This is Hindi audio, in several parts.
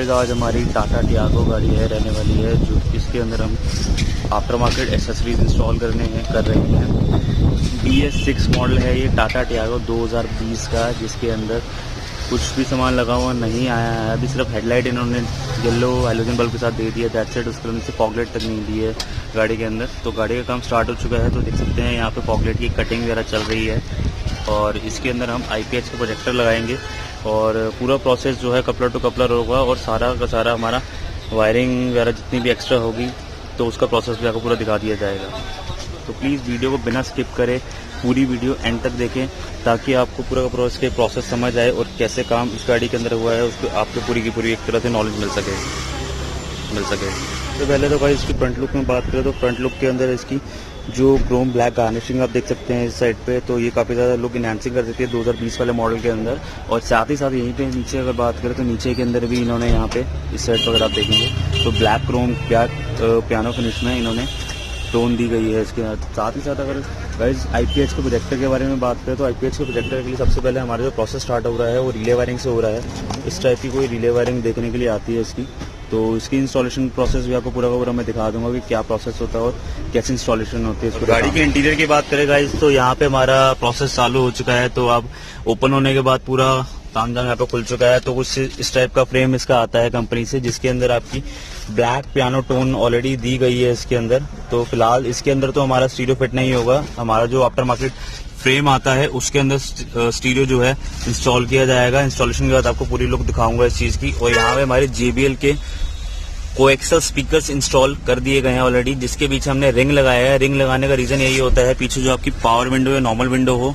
गाइस आज हमारी टाटा टियागो गाड़ी है रहने वाली है, जो इसके अंदर हम आफ्टर मार्केट एसेसरीज इंस्टॉल कर रहे हैं। BS6 मॉडल है ये टाटा टियागो 2020 का, जिसके अंदर कुछ भी सामान लगा हुआ नहीं आया है। अभी सिर्फ हेडलाइट इन्होंने येलो हैलोजन बल्ब के साथ दे दिया, दैट सेट। उसके अंदर से फॉगलाइट तक नहीं दी है गाड़ी के अंदर। तो गाड़ी का काम स्टार्ट हो चुका है, तो देख सकते हैं यहाँ पे फॉगलाइट की कटिंग वगैरह चल रही है। और इसके अंदर हम IPH का प्रोजेक्टर लगाएंगे और पूरा प्रोसेस जो है कपलर टू कपलर होगा, और सारा का सारा हमारा वायरिंग वगैरह जितनी भी एक्स्ट्रा होगी तो उसका प्रोसेस भी आपको पूरा दिखा दिया जाएगा। तो प्लीज़ वीडियो को बिना स्किप करें, पूरी वीडियो एंड तक देखें, ताकि आपको पूरा का पूरा इसके प्रोसेस समझ आए और कैसे काम इस गाड़ी के अंदर हुआ है उसको आपको पूरी की पूरी एक तरह से नॉलेज मिल सके। तो पहले तो भाई इसकी फ्रंट लुक में बात करें तो फ्रंट लुक के अंदर इसकी जो क्रोम ब्लैक गार्निशिंग आप देख सकते हैं इस साइड पे, तो ये काफ़ी ज़्यादा लुक इनहांसिंग कर देती है 2020 वाले मॉडल के अंदर। और साथ ही साथ यहीं पे नीचे अगर बात करें तो नीचे के अंदर भी इन्होंने यहाँ पे इस साइड पर अगर आप देखेंगे तो ब्लैक क्रोम पियानो फिनिश में इन्होंने टोन दी गई है इसके साथ ही साथ। अगर गाइस IPH के प्रोजेक्टर के बारे में बात करें तो IPH के प्रोजेक्टर के लिए सबसे पहले हमारा जो प्रोसेस स्टार्ट हो रहा है वो रिले वायरिंग से हो रहा है। इस टाइप की कोई रिले वायरिंग देखने के लिए आती है इसकी, तो इसकी इंस्टॉलेशन प्रोसेस भी आपको पूरा का पूरा मैं दिखा दूंगा कि क्या प्रोसेस होता है और कैसे इंस्टॉलेशन होती है इसको। गाड़ी के इंटीरियर की बात करें गाइस तो यहाँ पे हमारा प्रोसेस चालू हो चुका है। तो अब ओपन होने के बाद पूरा तामझाम यहाँ पे खुल चुका है। तो कुछ इस टाइप का फ्रेम इसका आता है कंपनी से, जिसके अंदर आपकी ब्लैक पियानो टोन ऑलरेडी दी गई है इसके अंदर। तो फिलहाल इसके अंदर तो हमारा स्टीरियो फिट नहीं होगा, हमारा जो आफ्टर मार्केट फ्रेम आता है उसके अंदर स्टीरियो जो है इंस्टॉल किया जाएगा। इंस्टॉलेशन के बाद आपको पूरी लुक दिखाऊंगा इस चीज की। और यहाँ पे हमारे JBL के कोएक्सल स्पीकर्स इंस्टॉल कर दिए गए हैं ऑलरेडी, जिसके पीछे हमने रिंग लगाया है। रिंग लगाने का रीजन यही होता है, पीछे जो आपकी पावर विंडो या नॉर्मल विंडो हो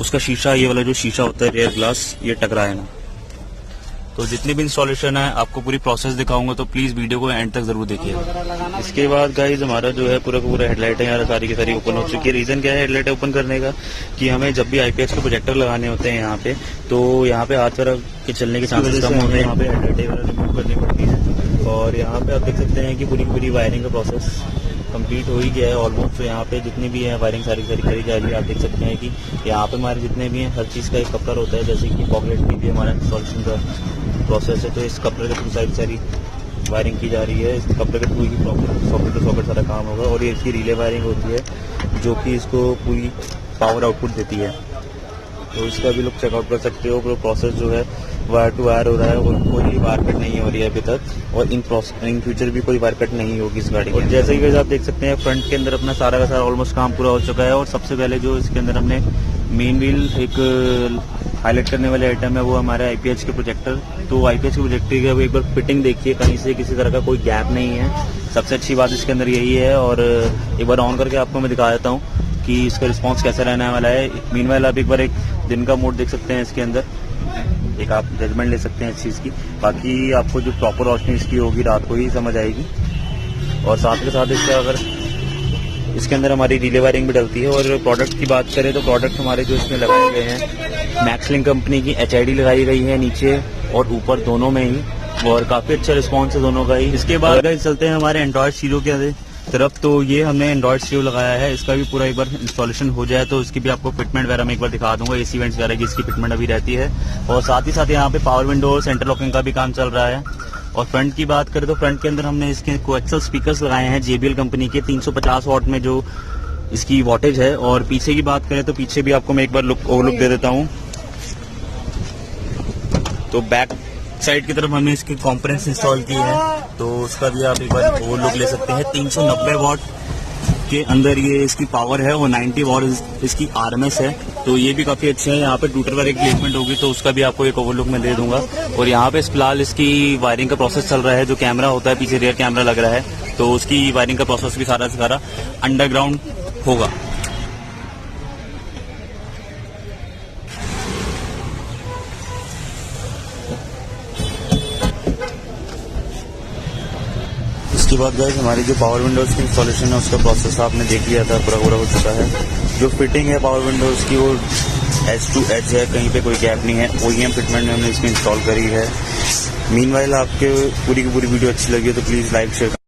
उसका शीशा, ये वाला जो शीशा होता है रियर ग्लास, ये टकराए ना। तो जितनी भी इंस्टॉलेशन है आपको पूरी प्रोसेस दिखाऊंगा, तो प्लीज वीडियो को एंड तक जरूर देखिए। इसके बाद गाइज हमारा जो है पूरा हेडलाइट है यहाँ सारी की सारी ओपन हो चुकी है। रीजन क्या है हेडलाइट ओपन करने का, कि हमें जब भी IPH के प्रोजेक्टर लगाने होते हैं यहाँ पे, तो यहाँ पे हाथ पैर के चलने के चांसेस कम होते हैं, यहाँ पे हेडलाइट वगैरह रिमूव करनी पड़ती है। और यहाँ पे आप देख सकते हैं कि पूरी वायरिंग का प्रोसेस कंप्लीट हो ही गया है ऑलमोस्ट। तो यहाँ पे जितनी भी है वायरिंग सारी करी जा रही है। आप देख सकते हैं कि यहाँ पे हमारे जितने भी हैं हर चीज़ का एक कपलर होता है, जैसे कि फॉगलाइट की भी हमारा इंस्टॉलेशन का प्रोसेस है। तो इस कपलर के थ्रू सारी वायरिंग की जा रही है, इस कपलर के थ्रू ही सॉकेट टू सॉकेट सारा काम होगा। और ये इसकी रिले वायरिंग होती है जो कि इसको पूरी पावर आउटपुट देती है। तो इसका भी लोग चेकआउट कर सकते हो। पूरा प्रोसेस जो है वायर टू वायर हो रहा है और कोई वायर कट नहीं हो रही है अभी तक, और इन फ्यूचर भी कोई वायर कट नहीं होगी इस गाड़ी में। और जैसे कि आप देख सकते हैं फ्रंट के अंदर अपना सारा का सारा ऑलमोस्ट काम पूरा हो चुका है। और सबसे पहले जो इसके अंदर हमने मेन व्हील एक हाईलाइट करने वाले आइटम है वो हमारा IPH के प्रोजेक्टर। तो IPH के प्रोजेक्टर की अब एक बार फिटिंग देखिए, कहीं से किसी तरह का कोई गैप नहीं है। सबसे अच्छी बात इसके अंदर यही है। और एक बार ऑन करके आपको मैं दिखा देता हूँ कि इसका रिस्पॉन्स कैसा रहने वाला है। मीनवाइल आप एक बार एक दिन का मोड देख सकते हैं इसके अंदर, एक आप जजमेंट ले सकते हैं इस चीज़ की। बाकी आपको जो प्रॉपर रोशनी इसकी होगी रात को ही समझ आएगी। और साथ के साथ इसका अगर इसके अंदर हमारी रिले वायरिंग भी डलती है। और प्रोडक्ट की बात करें तो प्रोडक्ट हमारे जो इसमें लगाए गए हैं मैक्सलिंक कंपनी की HID लगाई गई है नीचे और ऊपर दोनों में ही, और काफ़ी अच्छा रिस्पॉन्स है दोनों का ही। इसके बाद चलते हैं हमारे एंड्रॉयड स्टीरियो के तरफ। तो ये हमने एंड्रॉयड स्टीरियो लगाया है, इसका भी पूरा एक बार इंस्टॉलेशन हो जाए तो इसकी भी आपको फिटमेंट वगैरह मैं एक बार दिखा दूंगा। AC वेंट्स वगैरह की इसकी फिटमेंट अभी रहती है। और साथ ही साथ यहाँ पे पावर विंडो और सेंटर लॉकिंग का भी काम चल रहा है। और फ्रंट की बात करें तो फ्रंट के अंदर हमने इसके कोएक्सल स्पीकर्स लगाए हैं JBL कंपनी के 350 वॉट में जो इसकी वॉटेज है। और पीछे की बात करें तो पीछे भी आपको मैं एक बार ओवरलुक दे देता हूँ। तो बैक साइड की तरफ हमने इसकी कंपोनेंट्स इंस्टॉल की है, तो उसका भी आप एक बार ओवरलुक ले सकते हैं। 390 वॉट के अंदर ये इसकी पावर है और 90 वॉट इसकी RMS है। तो ये भी काफी अच्छे है। यहाँ पे टूटर वायर की प्लेसमेंट होगी तो उसका भी आपको एक ओवरलुक मैं दे दूंगा। और यहाँ पे फिलहाल इसकी वायरिंग का प्रोसेस चल रहा है। जो कैमरा होता है पीछे रियर कैमरा लग रहा है, तो उसकी वायरिंग का प्रोसेस भी सारा से सारा अंडरग्राउंड होगा। इसके बाद गाइस हमारी जो पावर विंडोज की इंस्टॉलेशन है उसका प्रोसेस आपने देख लिया था, पूरा हो चुका है। जो फिटिंग है पावर विंडोज की वो एज टू एज है, कहीं पे कोई गैप नहीं है। OEM फिटमेंट में हमने इसमें इंस्टॉल करी है। मीनवाइल आपके पूरी की पूरी वीडियो अच्छी लगी है तो प्लीज़ लाइक शेयर